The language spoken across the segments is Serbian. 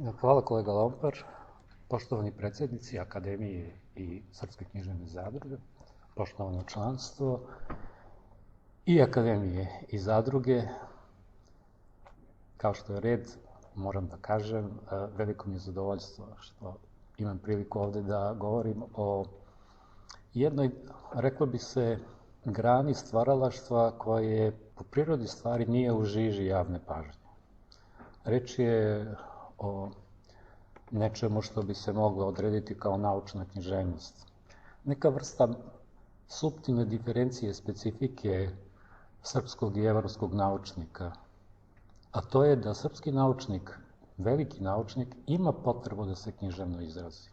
Hvala kolega Lompar, poštovani predsjednici Akademije i Srpske književne zadruge, poštovano članstvo i Akademije i zadruge. Kao što je red, moram da kažem, veliko mi je zadovoljstvo što imam priliku ovde da govorim o jednoj, reklo bi se, grani stvaralaštva koje po prirodi stvari nije u žiži javne pažnje. Reč je o nečemu što bi se moglo odrediti kao naučna književnost. Neka vrsta suptilne diferencije specifike srpskog i evropskog naučnika, a to je da srpski naučnik, veliki naučnik, ima potrebu da se književno izrazi.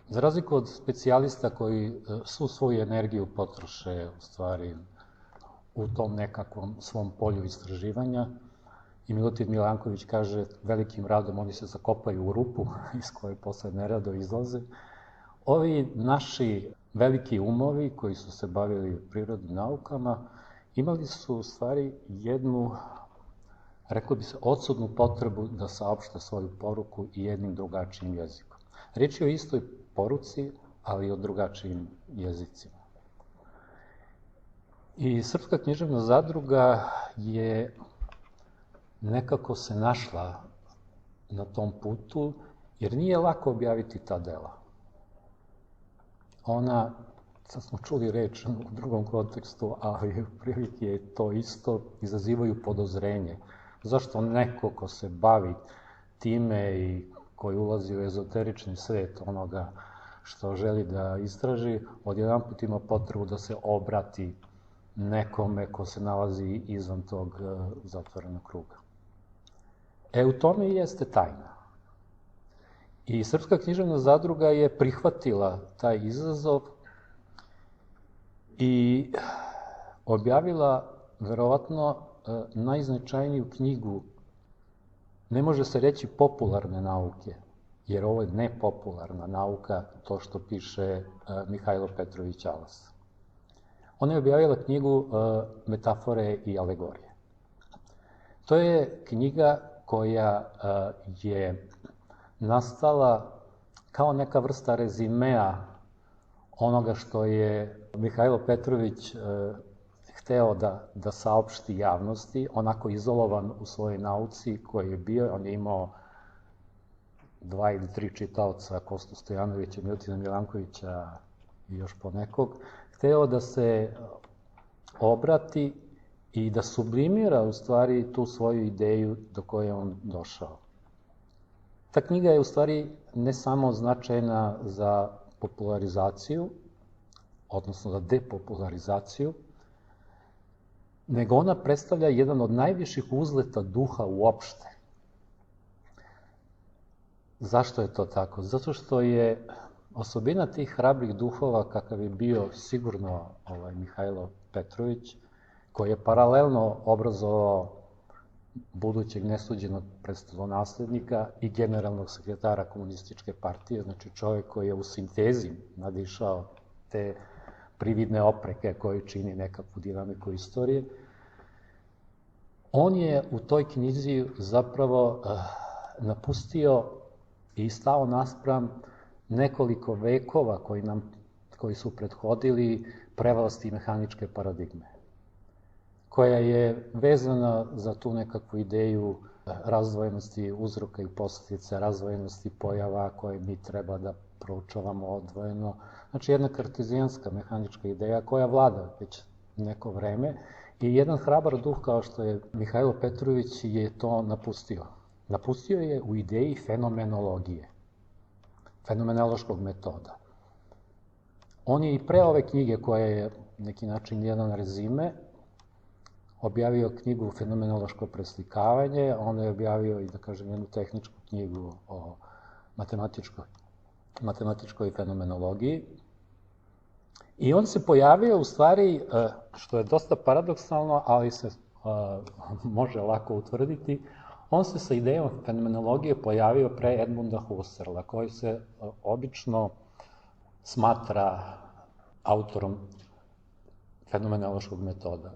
Za razliku od specijalista koji svu svoju energiju potroše u stvari u tom nekakvom svom polju istraživanja, i Milutin Milanković kaže velikim radom oni se zakopaju u rupu iz koje posle nerado izlaze. Ovi naši veliki umovi koji su se bavili prirodnim naukama imali su u stvari jednu, reklo bi se, odsudnu potrebu da saopšte svoju poruku i jednim drugačijim jezikom. Reč je o istoj poruci, ali o drugačijim jezicima. I Srpska književna zadruga je nekako se našla na tom putu, jer nije lako objaviti ta dela. Ona, sad smo čuli reč u drugom kontekstu, ali prilike je to isto, izazivaju podozrenje. Zašto neko ko se bavi time i koji ulazi u ezoterični svet onoga što želi da istraži, odjedanput ima potrebu da se obrati nekome ko se nalazi izvan tog zatvorenog kruga. U tome i jeste tajna. I Srpska književna zadruga je prihvatila taj izazov i objavila, verovatno, najznačajniju knjigu, ne može se reći popularne nauke, jer ovo je nepopularna nauka, to što piše Mihajlo Petrović Alas. Ona je objavila knjigu Metafore i alegorije. To je knjiga koja je nastala kao neka vrsta rezimea onoga što je Mihajlo Petrović hteo da saopšti javnosti, onako izolovan u svojoj nauci koji je bio. On je imao 2 ili 3 čitaoca, Kostu Stojanovića, Milutina Milankovića i još ponekog. Hteo da se obrati i da sublimira u stvari tu svoju ideju do koje je on došao. Ta knjiga je u stvari ne samo značajna za popularizaciju, odnosno za depopularizaciju, nego ona predstavlja jedan od najviših uzleta duha uopšte. Zašto je to tako? Zato što je osobina tih hrabrih duhova, kakav je bio sigurno Mihajlo Petrović, koji je paralelno obrazovao budućeg nesuđenog prestolonaslednika i generalnog sekretara komunističke partije, znači čovjek koji je u sintezi nadišao te prividne opreke koje čini nekakvu dinamiku istorije. On je u toj knjizi zapravo napustio i stao naspram nekoliko vekova koji su prethodili prevlasti mehaničke paradigme, koja je vezana za tu nekakvu ideju razdvojenosti uzroka i posljedice, razdvojenosti pojava koje mi treba da proučavamo odvojeno. Znači, jedna kartezijanska mehanička ideja koja vlada već neko vreme i jedan hrabar duh kao što je Mihajlo Petrović je to napustio. Napustio je u ideji fenomenologije, fenomenološkog metoda. On je i pre ove knjige, koja je neki način jedan rezime, objavio knjigu Fenomenološko preslikavanje, on je objavio i, da kažem, jednu tehničku knjigu o matematičkoj fenomenologiji. I on se pojavio, u stvari, što je dosta paradoksalno, ali se može lako utvrditi, on se sa idejom fenomenologije pojavio pre Edmunda Husserla, koji se obično smatra autorom fenomenološkog metoda.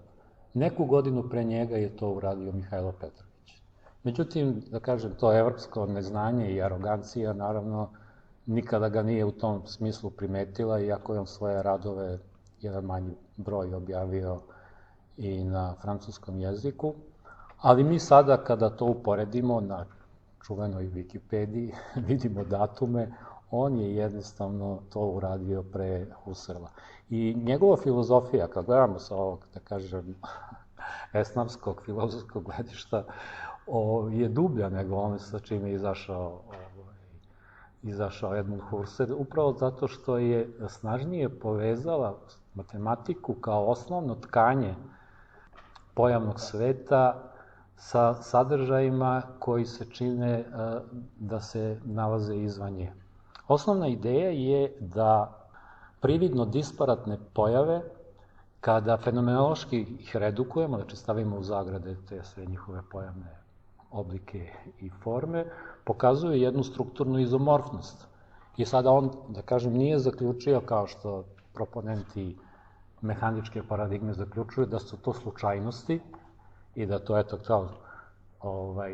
Neku godinu pre njega je to uradio Mihajlo Petrović. Međutim, da kažem, to evropsko neznanje i arogancija, naravno, nikada ga nije u tom smislu primetila, iako je on svoje radove, jedan manji broj, objavio i na francuskom jeziku. Ali mi sada, kada to uporedimo na čuvenoj Wikipediji, vidimo datume, on je jednostavno to uradio pre Husserla. I njegova filozofija, kad gledamo sa ovog, da kažem, esnamskog filozofskog gledišta, je dublja nego ono sa čim je izašao Edmund Husserl, upravo zato što je snažnije povezala matematiku kao osnovno tkanje pojavnog sveta sa sadržajima koji se čine da se nalaze izvan nje. Osnovna ideja je da prividno disparatne pojave, kada fenomenološki ih redukujemo, znači stavimo u zagrade te sve njihove pojavne oblike i forme, pokazuju jednu strukturnu izomorfnost. I sada on, da kažem, nije zaključio, kao što proponenti mehaničke paradigme zaključuju, da su to slučajnosti i da to, eto, kao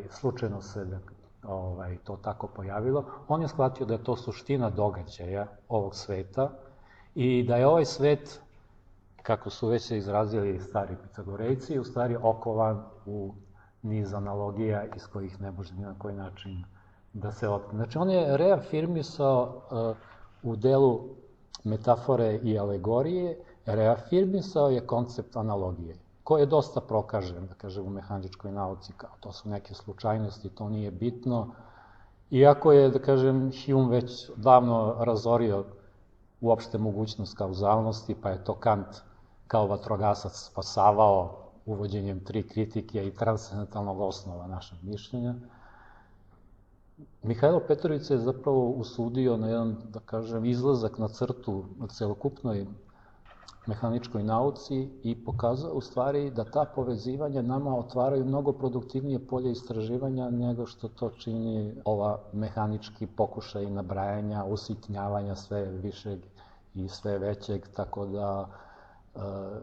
slučajno se to tako pojavilo. On je shvatio da je to suština događaja ovog sveta i da je ovaj svet, kako su već se izrazili stari Pitagorejci, u stvari okovan u niz analogija iz kojih ne može ni na koji način da se otkrije. Znači, on je reafirmisao u delu metafore i alegorije, reafirmisao je koncept analogije, koji je dosta prokažen, da kažem, u mehaničkoj nauci, kao to su neke slučajnosti, to nije bitno. Iako je, da kažem, Hume već davno razorio uopšte mogućnost kauzalnosti, pa je to Kant kao vatrogasac spasavao uvođenjem 3 kritike i transcendentalnog osnova našeg mišljenja. Mihajlo Petrović se je zapravo usudio na jedan, da kažem, izlazak na crtu na celokupnoj mehaničkoj nauci i pokazao u stvari da ta povezivanja nama otvaraju mnogo produktivnije polje istraživanja nego što to čini ova mehanički pokušaj nabrajanja, usitnjavanja sve višeg i sve većeg, tako da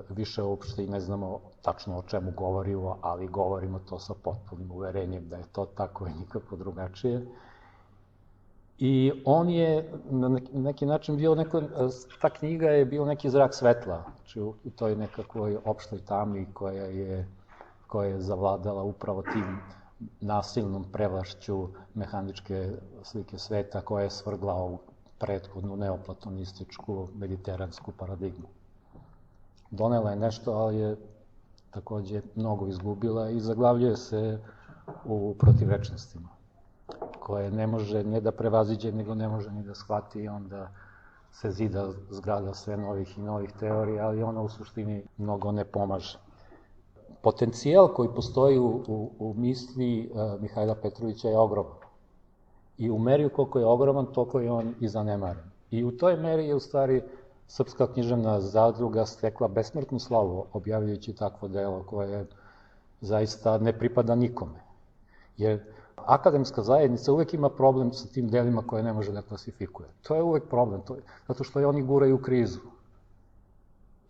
više uopšte i ne znamo tačno o čemu govorimo, ali govorimo to sa potpunim uverenjem da je to tako i nikako drugačije. I on je na neki način bio ta knjiga je bio neki zrak svetla, znači u toj nekakvoj opštoj tami koja je zavladala upravo tim nasilnom prevlašću mehaničke slike sveta koja je svrgla ovu prethodnu neoplatonističku mediteransku paradigmu. Donela je nešto, ali je takođe mnogo izgubila i zaglavljuje se u protivečnostima, koje ne može ne da prevaziđe, nego ne može ni da shvati i onda se zida zgrada sve novih i novih teorija, ali ona u suštini mnogo ne pomaže. Potencijal koji postoji u misli Mihajla Petrovića je ogroman. I u meri koliko je ogroman, toliko je on i zanemaren. I u toj meri je u stvari Srpska književna zadruga stekla besmrtnu slavu objavljujući takvo delo koje zaista ne pripada nikome. Jer akademska zajednica uvek ima problem sa tim delima koje ne može da klasifikuje. To je uvek problem, zato što je oni guraju u krizu.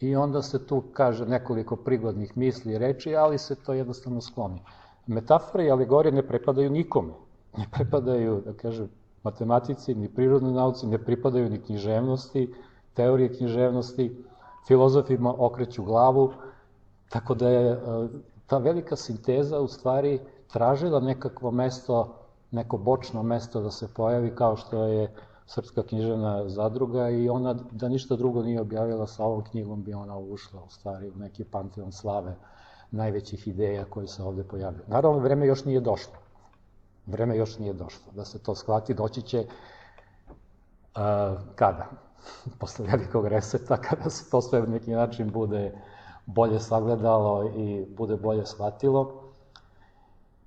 I onda se tu kaže nekoliko prigodnih misli i reči, ali se to jednostavno skloni. Metafore i alegorije ne pripadaju nikome. Ne pripadaju, da kažem, matematici, ni prirodnoj nauci, ne pripadaju ni književnosti, teorije književnosti, filozofima okreću glavu, tako da je ta velika sinteza u stvari tražila nekakvo mesto, neko bočno mesto da se pojavi kao što je Srpska književna zadruga i ona, da ništa drugo nije objavila sa ovom knjigom, bi ona ušla u stvari u neki panteon slave najvećih ideja koji se ovde pojavljaju. Naravno, vreme još nije došlo. Vreme još nije došlo. Da se to shvati, doći će kada? Posle velikog reseta, kada se to sve na neki način bude bolje sagledalo i bude bolje shvatilo.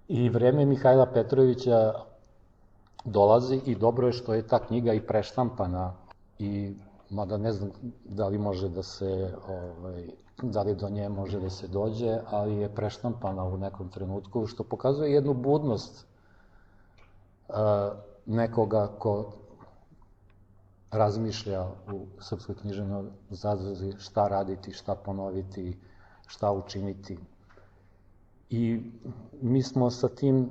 I vreme Mihajla Petrovića dolazi i dobro je što je ta knjiga i preštampana i mada ne znam da li može da se, da li do nje može da se dođe, ali je preštampana u nekom trenutku, što pokazuje jednu budnost nekoga ko razmišlja u Srpskoj književnoj zadruzi šta raditi, šta ponoviti, šta učiniti. I mi smo sa tim,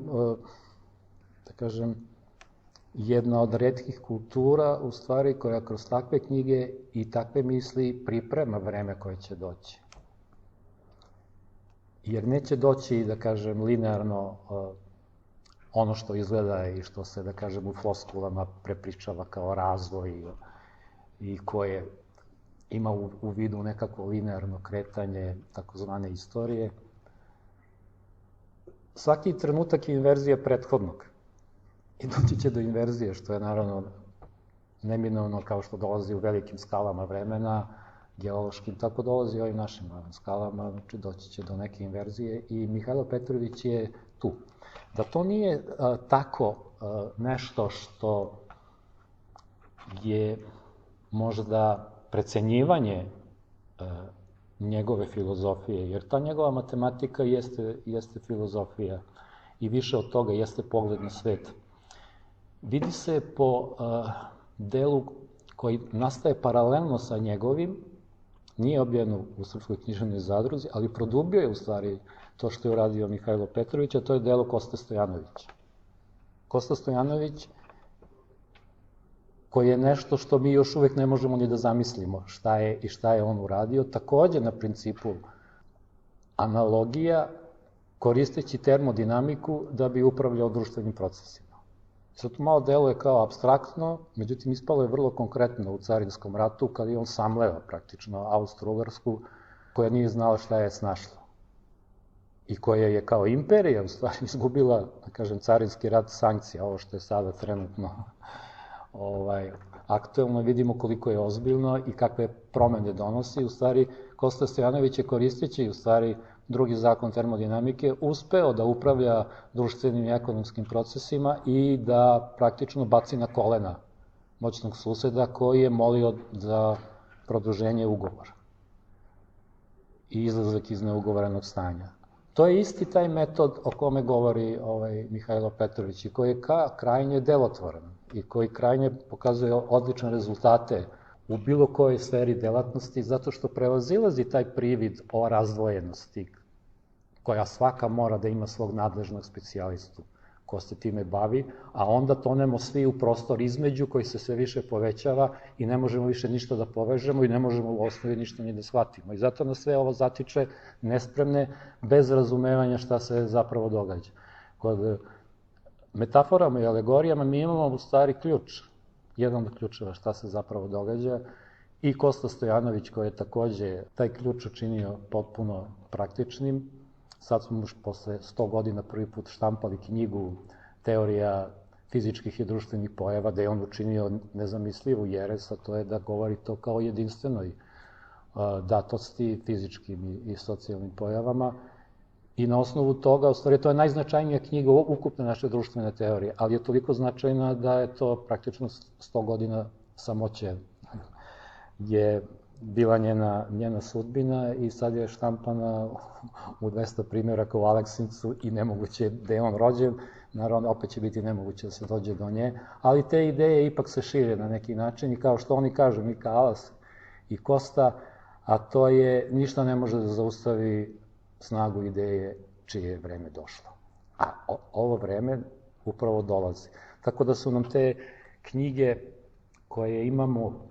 da kažem, jedna od retkih kultura, u stvari, koja kroz takve knjige i takve misli priprema vreme koje će doći. Jer neće doći, da kažem, linearno ono što izgleda i što se, da kažem, u floskulama prepričava kao razvoj i koje ima u vidu nekako linearno kretanje takozvane istorije. Svaki trenutak je inverzija prethodnog. I doći će do inverzije, što je naravno neminovno kao što dolazi u velikim skalama vremena, geološkim, tako dolazi i ovim našim skalama, znači doći će do neke inverzije i Mihajlo Petrović je tu. Da to nije tako nešto što je možda precenjivanje njegove filozofije, jer ta njegova matematika jeste filozofija i više od toga jeste pogled na svet. Vidi se po delu koji nastaje paralelno sa njegovim, nije objavljeno u Srpskoj književnoj zadruzi, ali produbio je u stvari to što je uradio Mihajlo Petrović, a to je delo Koste Stojanovića. Kosta Stojanović, koji je nešto što mi još uvek ne možemo ni da zamislimo šta je on uradio, takođe na principu analogija, koristeći termodinamiku da bi upravljao društvenim procesima. Sad to malo deluje kao apstraktno, međutim ispalo je vrlo konkretno u Carinskom ratu, kada je on samleo praktično Austro-Ugarsku, koja nije znala šta je snašla. I koja je kao imperija u stvari izgubila, da kažem, Carinski rat sankcija, ovo što je sada trenutno aktuelno, vidimo koliko je ozbiljno i kakve promene donosi. U stvari, Kosta Stojanović je koristeći u stvari drugi zakon termodinamike uspeo da upravlja društvenim i ekonomskim procesima i da praktično baci na kolena moćnog suseda koji je molio za produženje ugovora i izlazak iz neugovorenog stanja. To je isti taj metod o kome govori Mihajlo Petrović i koji je krajnje delotvoran i koji krajnje pokazuje odlične rezultate u bilo kojoj sferi delatnosti, zato što prevazilazi taj privid o razdvojenosti, koja svaka mora da ima svog nadležnog specijalistu ko se time bavi, a onda tonemo svi u prostor između koji se sve više povećava i ne možemo više ništa da povežemo i ne možemo u osnovi ništa ni da shvatimo. I zato nas sve ovo zatiče nespremne, bez razumevanja šta se zapravo događa. Kod metaforama i alegorijama mi imamo u stvari ključ, jedan od ključeva šta se zapravo događa, i Kosta Stojanović koji je takođe taj ključ učinio potpuno praktičnim. Sad smo još posle 100 godina prvi put štampali knjigu Teorija fizičkih i društvenih pojava, da je on učinio nezamislivu jeres, a to je da govori to kao jedinstvenoj datosti fizičkim i socijalnim pojavama. I na osnovu toga, u stvari, to je najznačajnija knjiga ukupne naše društvene teorije, ali je toliko značajna da je to praktično 100 godina samoće je bila njena sudbina i sad je štampana u 200 primjeraka u Aleksincu i nemoguće da je on rođen, naravno opet će biti nemoguće da se dođe do nje, ali te ideje ipak se šire na neki način i kao što oni kažu, Mika Alas i Kosta, a to je ništa ne može da zaustavi snagu ideje čije je vreme došlo. A ovo vreme upravo dolazi. Tako da su nam te knjige koje imamo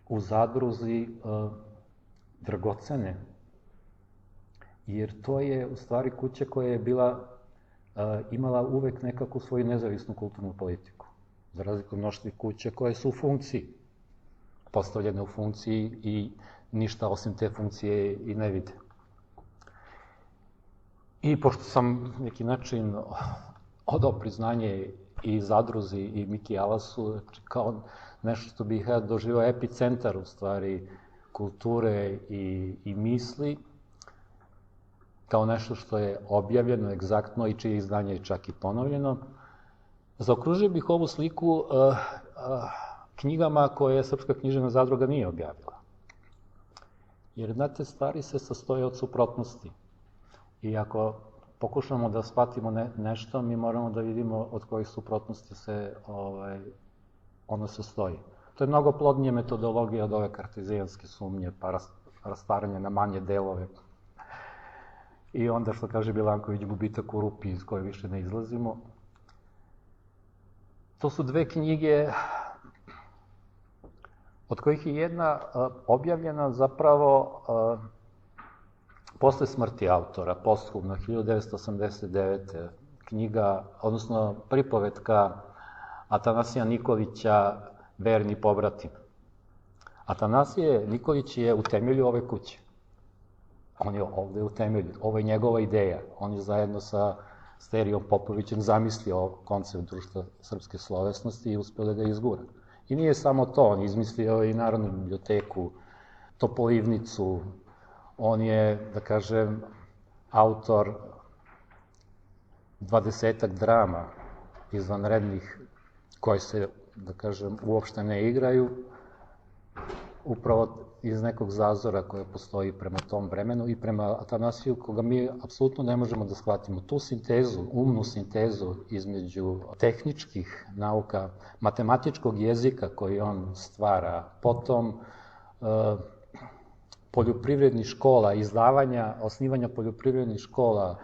u zadruzi dragocene, jer to je u stvari kuća koja je imala uvek nekako svoju nezavisnu kulturnu politiku, za razliku od mnoštva kuća koje su u funkciji, postavljene u funkciji i ništa osim te funkcije i ne vide. I pošto sam neki način odao priznanje i zadruzi i Miki Alasu, kao nešto što bih ja doživao epicentar u stvari kulture i misli, kao nešto što je objavljeno egzaktno i čije izdanje je čak i ponovljeno, zaokružio bih ovu sliku knjigama koje Srpska književna zadruga nije objavila. Jer, znate, stvari se sastoje od suprotnosti. I ako pokušamo da shvatimo nešto, mi moramo da vidimo od kojih suprotnosti se ono sastoji. To je mnogo plodnije metodologija od ove kartezijanske sumnje, pa rastvaranje na manje delove. i onda, što kaže Milanković, gubitak u rupi iz koje više ne izlazimo. To su dve knjige od kojih je jedna objavljena zapravo posle smrti autora, posthumno, 1989. knjiga, odnosno pripovetka Atanasija Nikolića Verni pobratim. Atanasije Nikolić je u temelju ove kuće. On je ovde u temelju, ovo je njegova ideja. On je zajedno sa Sterijom Popovićem zamislio koncept društva srpske slovesnosti i uspeo da ga izgura. I nije samo to, on je izmislio i Narodnu biblioteku, Topolivnicu, on je, da kažem, autor 20-ak drama izvanrednih koje se, da kažem, uopšte ne igraju, upravo iz nekog zazora koje postoji prema tom vremenu i prema Atanasiju, koga mi apsolutno ne možemo da shvatimo. Tu sintezu, umnu sintezu između tehničkih nauka, matematičkog jezika koji on stvara, potom poljoprivrednih škola, izdavanja, osnivanja poljoprivrednih škola,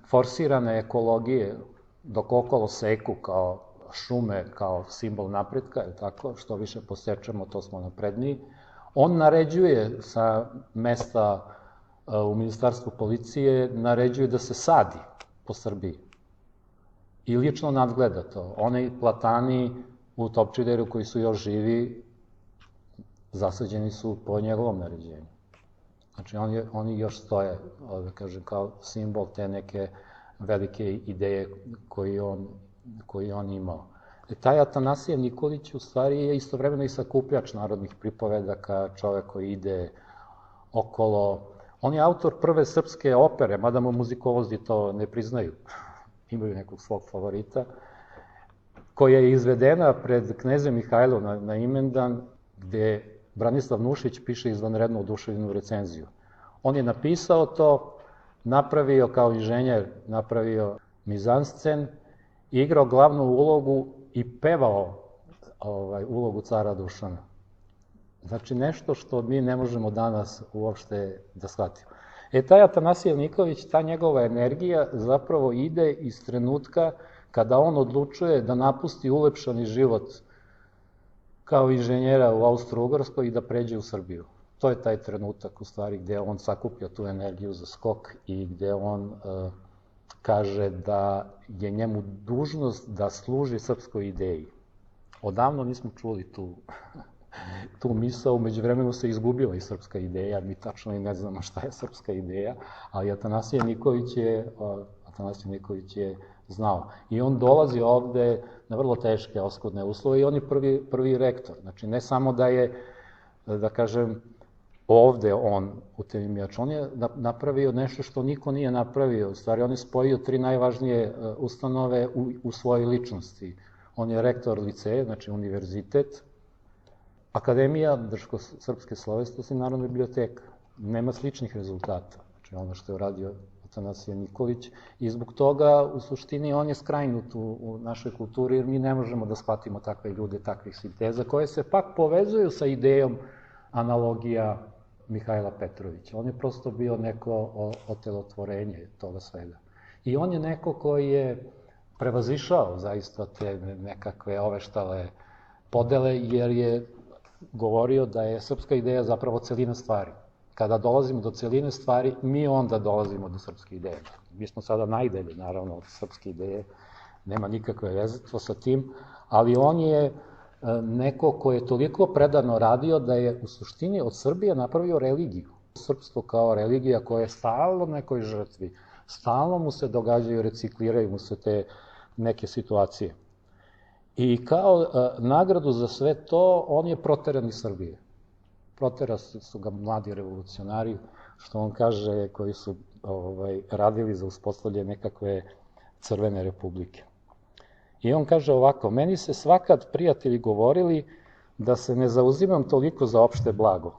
forsirane ekologije, dok okolo seku kao šume, kao simbol napretka, je tako, što više posečemo, to smo napredniji. On naređuje sa mesta u Ministarstvu policije, naređuje da se sadi po Srbiji. I lično nadgleda to. One platani u Topčideru koji su još živi, zasađeni su po njegovom naređenju. Znači, oni još stoje, da kažem, kao simbol te neke velike ideje koji on imao. Taj Atanasije Nikolić u stvari je istovremeno i sakupljač narodnih pripovedaka, čovek koji ide okolo. On je autor prve srpske opere, mada mu muzikolozi to ne priznaju, imaju nekog svog favorita, koja je izvedena pred knezem Mihajlom na imendan, gde Branislav Nušić piše izvanrednu oduševljenu recenziju. On je napisao to, napravio kao inženjer, napravio mizanscen, igrao glavnu ulogu i pevao ulogu cara Dušana. Znači, nešto što mi ne možemo danas uopšte da shvatimo. Taj Atanasije Nikolić, ta njegova energija zapravo ide iz trenutka kada on odlučuje da napusti ulepšani život kao inženjera u Austro-Ugarskoj i da pređe u Srbiju. To je taj trenutak, u stvari, gde on sakuplja tu energiju za skok i gde on kaže da je njemu dužnost da služi srpskoj ideji. Odavno nismo čuli tu misao, umeđu vremenu se izgubila i srpska ideja, mi tačno i ne znamo šta je srpska ideja, ali Atanasije Nikolić je znao. I on dolazi ovde na vrlo teške, oskudne uslove i on je prvi rektor. Znači, ne samo da je, da kažem, ovde on utemeljač, on je napravio nešto što niko nije napravio. U stvari, on je spojio 3 najvažnije ustanove u svojoj ličnosti. On je rektor liceja, znači univerzitet, Akademija Drško-srpske slovesnosti i Narodna biblioteka. Nema sličnih rezultata. Znači, ono što je uradio Atanasije Nikolić. I zbog toga, u suštini, on je skrajnut u našoj kulturi, jer mi ne možemo da shvatimo takve ljude, takvih sinteza, koje se pak povezuju sa idejom analogija Mihajla Petrovića. On je prosto bio neko otelotvorenje toga svega. I on je neko koji je prevazišao zaista te nekakve oveštale podele, jer je govorio da je srpska ideja zapravo celina stvari. Kada dolazimo do celine stvari, mi onda dolazimo do srpske ideje. Mi smo sada najdalje, naravno, od srpske ideje, nema nikakve veze sa tim, ali on je neko ko je toliko predano radio da je u suštini od Srbije napravio religiju. Srpstvo kao religija koja je stalno nekoj žrtvi, stalno mu se događaju, recikliraju mu se te neke situacije. I kao nagradu za sve to, on je proteran iz Srbije. Protera su ga mladi revolucionari, što on kaže, koji su radili za uspostavljanje nekakve crvene republike. I on kaže ovako: meni se svakad prijatelji govorili da se ne zauzimam toliko za opšte blago,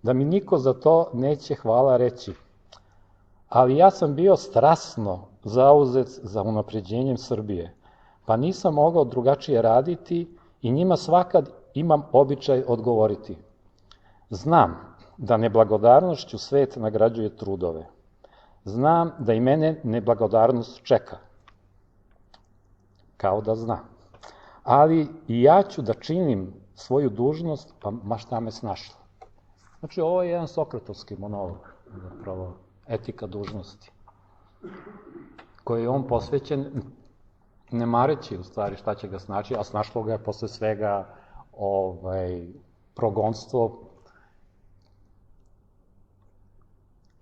da mi niko za to neće hvala reći, ali ja sam bio strasno zauzet za unapređenjem Srbije, pa nisam mogao drugačije raditi i njima svakad imam običaj odgovoriti. Znam da neblagodarnošću svet nagrađuje trudove. Znam da i mene neblagodarnost čeka. Kao da zna. Ali i ja ću da činim svoju dužnost, pa ma šta me snašla. Znači, ovo je jedan sokratovski monolog, zapravo, etika dužnosti, koji je on posvećen, ne mareći u stvari šta će ga snaći, a snašlo ga je posle svega progonstvo,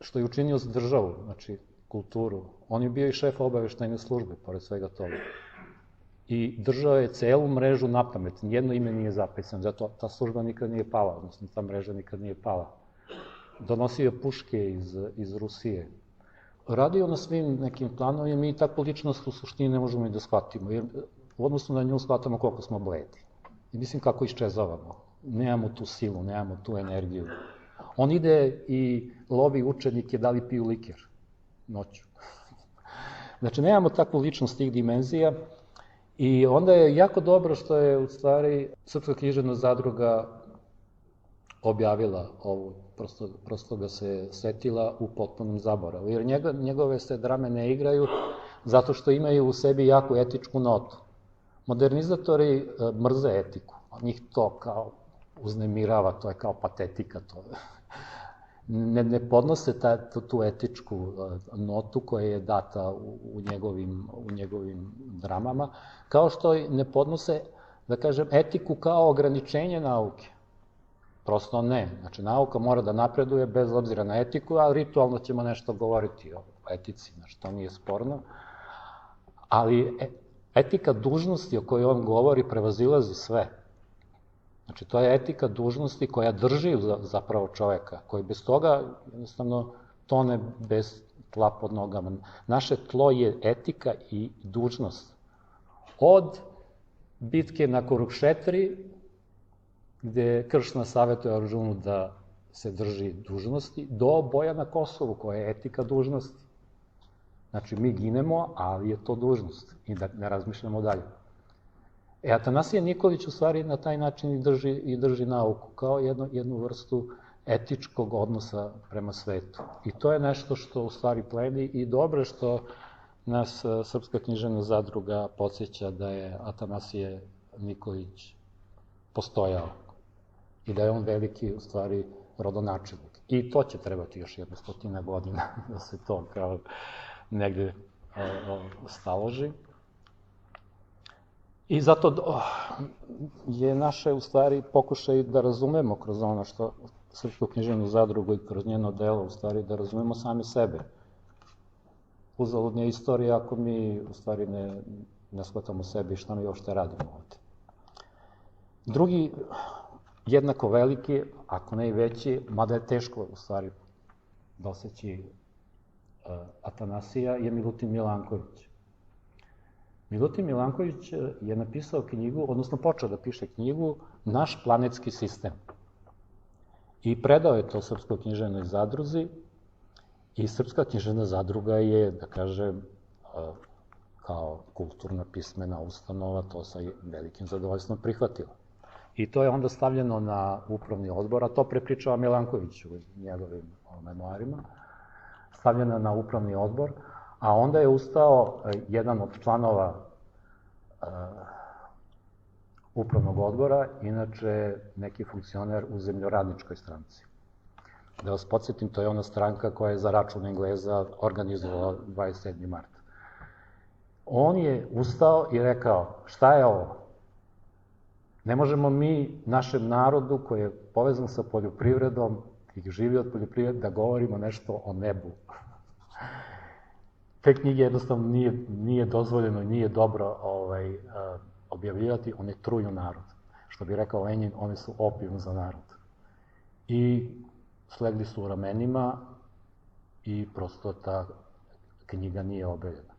što je učinio za državu, znači kulturu. On je bio i šef obaveštajne službe, pored svega toga. I držao je celu mrežu napamet, nijedno ime nije zapisano, zato ta služba nikad nije pala, odnosno ta mreža nikad nije pala. Donosio je puške iz Rusije. Radio na svim nekim planovima, mi takvu ličnost u suštini ne možemo i da shvatimo, jer u odnosu na nju shvatamo koliko smo bledi. I mislim kako iščezavamo. Nemamo tu silu, nemamo tu energiju. On ide i lovi učenike da li piju liker noću. Znači, nemamo takvu ličnost tih dimenzija i onda je jako dobro što je u stvari Srpska književna zadruga objavila ovo, prosto ga se setila u potpunom zaboravu, jer njegove se drame ne igraju zato što imaju u sebi jaku etičku notu. Modernizatori mrze etiku, njih to kao uznemirava, to je kao patetika, to ne podnose tu etičku notu koja je data u njegovim dramama, kao što ne podnose, da kažem, etiku kao ograničenje nauke. Prosto ne. Znači, nauka mora da napreduje bez obzira na etiku, a ritualno ćemo nešto govoriti o etici, znači, to nije sporno. Ali etika dužnosti o kojoj on govori prevazilazi sve. Znači, to je etika dužnosti koja drži zapravo čoveka, koji bez toga jednostavno tone bez tla pod nogama. Naše tlo je etika i dužnost. Od bitke na Kurukšetri, gde Kršna savjetuje Arjunu da se drži dužnosti, do boja na Kosovu, koja je etika dužnosti. Znači, mi ginemo, ali je to dužnost i da ne razmišljamo dalje. Atanasije Nikolić u stvari na taj način i drži nauku, kao jednu vrstu etičkog odnosa prema svetu. I to je nešto što u stvari pleni i dobro što nas Srpska književna zadruga podsjeća da je Atanasije Nikolić postojao i da je on veliki, u stvari, rodonačelnik. I to će trebati još 100 godina da se to kao negde staloži. I zato je naše, u stvari, pokušaj da razumemo kroz ono što Srpsku književnu zadrugu i kroz njeno delo, u stvari, da razumemo sami sebe. Uzaludnja istorija ako mi, u stvari, ne shvatamo sebe i šta mi uopšte radimo ovde. Drugi, jednako veliki, ako ne i veći, mada je teško, u stvari, doseći Atanasija, je Milutin Milanković. Milutin Milanković je napisao knjigu, odnosno počeo da piše knjigu Naš planetski sistem. I predao je to Srpskoj književnoj zadruzi i Srpska književna zadruga je, da kažem, kao kulturna pismena ustanova, to sa velikim zadovoljstvom prihvatila. I to je onda stavljeno na upravni odbor, a to prepričava Milanković u njegovim memoarima, stavljeno na upravni odbor, a onda je ustao jedan od članova upravnog odbora, inače neki funkcioner u Zemljoradničkoj stranci. Da vas podsjetim, to je ona stranka koja je za račun Engleza organizovala 27. marta. On je ustao i rekao, šta je ovo? Ne možemo mi našem narodu koji je povezan sa poljoprivredom i živi od poljoprivrede da govorimo nešto o nebu. Te knjige jednostavno nije dozvoljeno i nije dobro objavljivati, one truju narod. Što bi rekao Lenin, one su opijum za narod. I slegli su u ramenima i prosto ta knjiga nije objavljena.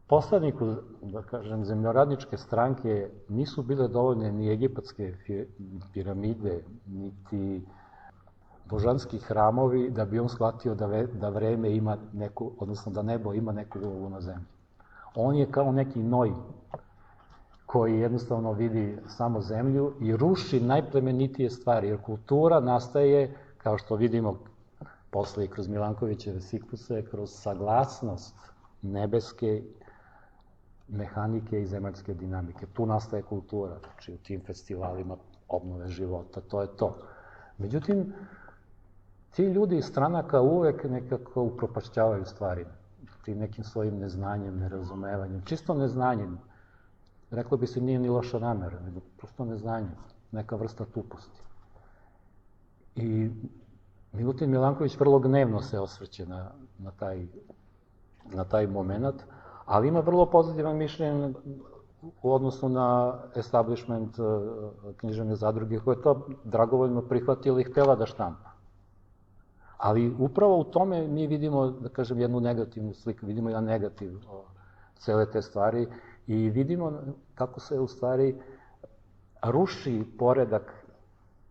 Poslaniku, da kažem, Zemljoradničke stranke nisu bile dovoljne ni egipatske piramide, niti božanski hramovi, da bi on shvatio da vreme ima neku, odnosno da nebo ima neku ulogu na zemlji. On je kao neki Noj, koji jednostavno vidi samo zemlju i ruši najplemenitije stvari, jer kultura nastaje, kao što vidimo posle i kroz Milankovićeve cikluse, kroz saglasnost nebeske mehanike i zemaljske dinamike. Tu nastaje kultura, znači u tim festivalima obnove života, to je to. Međutim, ti ljudi iz stranaka uvek nekako upropašćavaju stvari, tim nekim svojim neznanjem, nerazumevanjem, čisto neznanjem. Reklo bi se nije ni loša namera, nego prosto neznanje, neka vrsta tuposti. I Milutin Milanković vrlo gnevno se osvrće na taj moment, ali ima vrlo pozitivan mišljenje u odnosu na establishment književne zadruge, koja je to dragovoljno prihvatila i htela da štampa. Ali upravo u tome mi vidimo, da kažem, jednu negativnu sliku, vidimo jedan negativ cele te stvari i vidimo kako se u stvari ruši poredak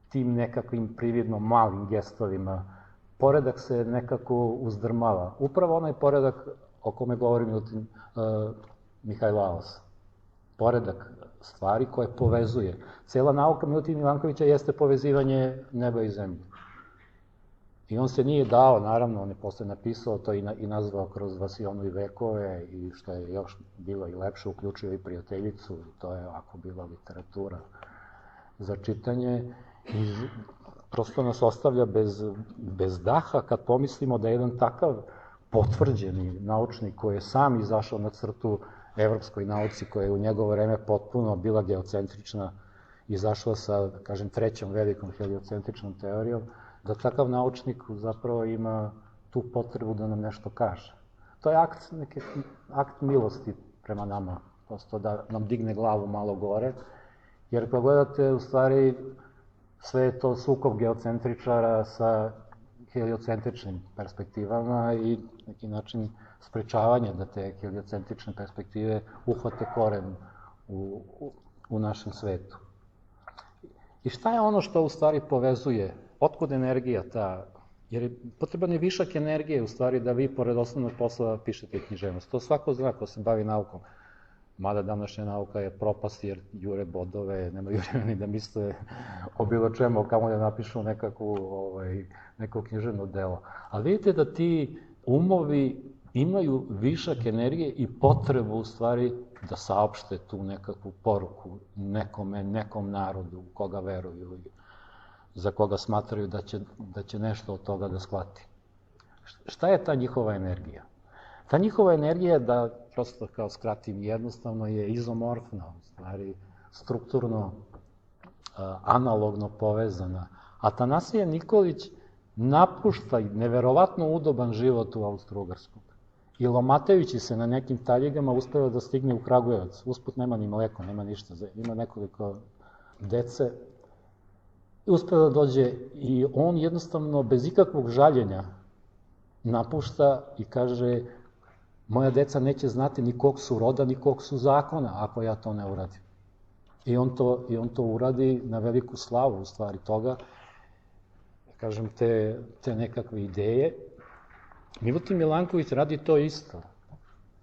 tim nekakvim prividno malim gestovima. Poredak se nekako uzdrmava. Upravo onaj poredak o kome govori Mihajlaos. Poredak stvari koje povezuje. Cela nauka Milutina Milankovića jeste povezivanje neba i zemlje. I on se nije dao, naravno, on je posle napisao to i nazvao kroz Vasionu i vekove i što je još bilo i lepše, uključio i prijateljicu, to je ovako bila literatura za čitanje i prosto nas ostavlja bez daha kad pomislimo da je jedan takav potvrđeni naučnik koji je sam izašao na crtu evropskoj nauci koja je u njegovo vreme potpuno bila geocentrična, izašla sa, da kažem, trećom velikom heliocentričnom teorijom, da takav naučnik zapravo ima tu potrebu da nam nešto kaže. To je akt milosti prema nama, prosto da nam digne glavu malo gore, jer kad gledate, u stvari, sve je to sukob geocentričara sa heliocentričnim perspektivama i neki način sprečavanje da te heliocentrične perspektive uhvate koren u našem svetu. I šta je ono što u stvari povezuje? Otkud energija ta? Jer potreban je višak energije u stvari da vi pored osnovnog posla pišete književnost. To svako zna ko se bavi naukom. Mada današnja nauka je propast jer jure bodove, nemaju vremena ni da misle o bilo čemu, kamo da napišu neko književno delo. Ali vidite da ti umovi imaju višak energije i potrebu u stvari da saopšte tu nekakvu poruku nekome, nekom narodu u koga veruju i za koga smatraju da će nešto od toga da shvati. Šta je ta njihova energija? Ta njihova energija, da prosto kao skratim jednostavno, je izomorfna, u stvari strukturno, analogno povezana. Atanasije Nikolić napušta neverovatno udoban život u Austro-Ugarskoj. I lomatajući se na nekim taljigama uspeva da stigne u Kragujevac. Usput nema ni mleko, nema ništa, ima nekoliko dece. Uspeva da dođe i on jednostavno bez ikakvog žaljenja napušta i kaže: moja deca neće znati ni kog su roda, ni kog su zakona, ako ja to ne uradim. I on to uradi na veliku slavu, u stvari, toga, kažem, te nekakve ideje. Milutin Milanković radi to isto.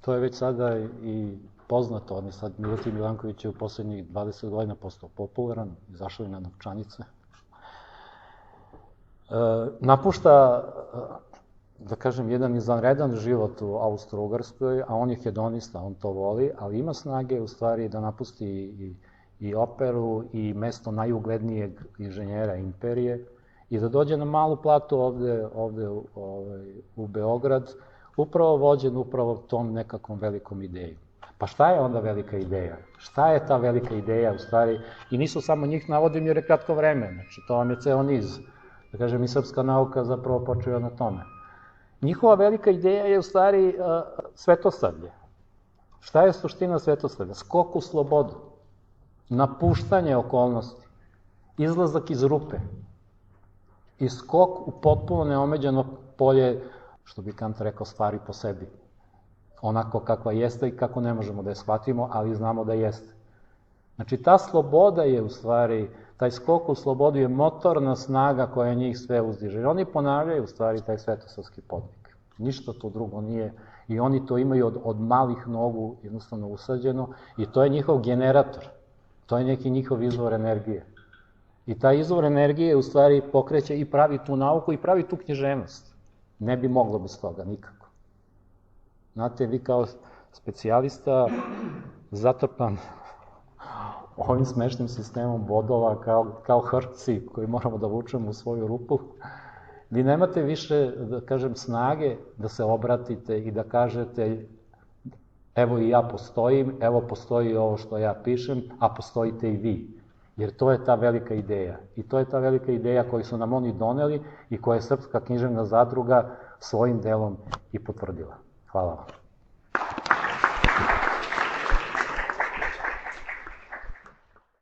To je već sada i poznato. On je sad, Milutin Milanković je u poslednjih 20 godina postao popularan, izašao je na novčanice. Napušta, da kažem, jedan izvanredan život u Austro-Ugarskoj, a on je hedonista, on to voli, ali ima snage u stvari da napusti i operu i mesto najuglednijeg inženjera imperije i da dođe na malu platu ovde u Beograd, upravo vođen upravo tom nekakvom velikom idejom. Pa šta je onda velika ideja? Šta je ta velika ideja u stvari? I nisu samo njih navodim jer je kratko vreme, znači to vam je ceo niz. Da kažem, i srpska nauka zapravo počeva na tome. Njihova velika ideja je u stvari svetosavlje. Šta je suština svetosavlja? Skok u slobodu, napuštanje okolnosti, izlazak iz rupe i skok u potpuno neomeđeno polje, što bi Kant rekao, stvari po sebi. Onako kakva jeste i kako ne možemo da je shvatimo, ali znamo da jeste. Znači, ta sloboda je u stvari, taj skok u slobodu je motorna snaga koja njih sve uzdiže. I oni ponavljaju u stvari taj svetosavski podvig. Ništa to drugo nije. I oni to imaju od malih nogu jednostavno usađeno i to je njihov generator. To je neki njihov izvor energije. I taj izvor energije u stvari pokreće i pravi tu nauku i pravi tu književnost. Ne bi moglo bez toga, nikako. Znate, vi kao specijalista zatrpan ovim smešnim sistemom bodova kao hrpci koji moramo da vučemo u svoju rupu, vi nemate više, da kažem, snage da se obratite i da kažete evo i ja postojim, evo postoji ovo što ja pišem, a postojite i vi. Jer to je ta velika ideja. I to je ta velika ideja koju su nam oni doneli i koja je Srpska književna zadruga svojim delom i potvrdila. Hvala vam.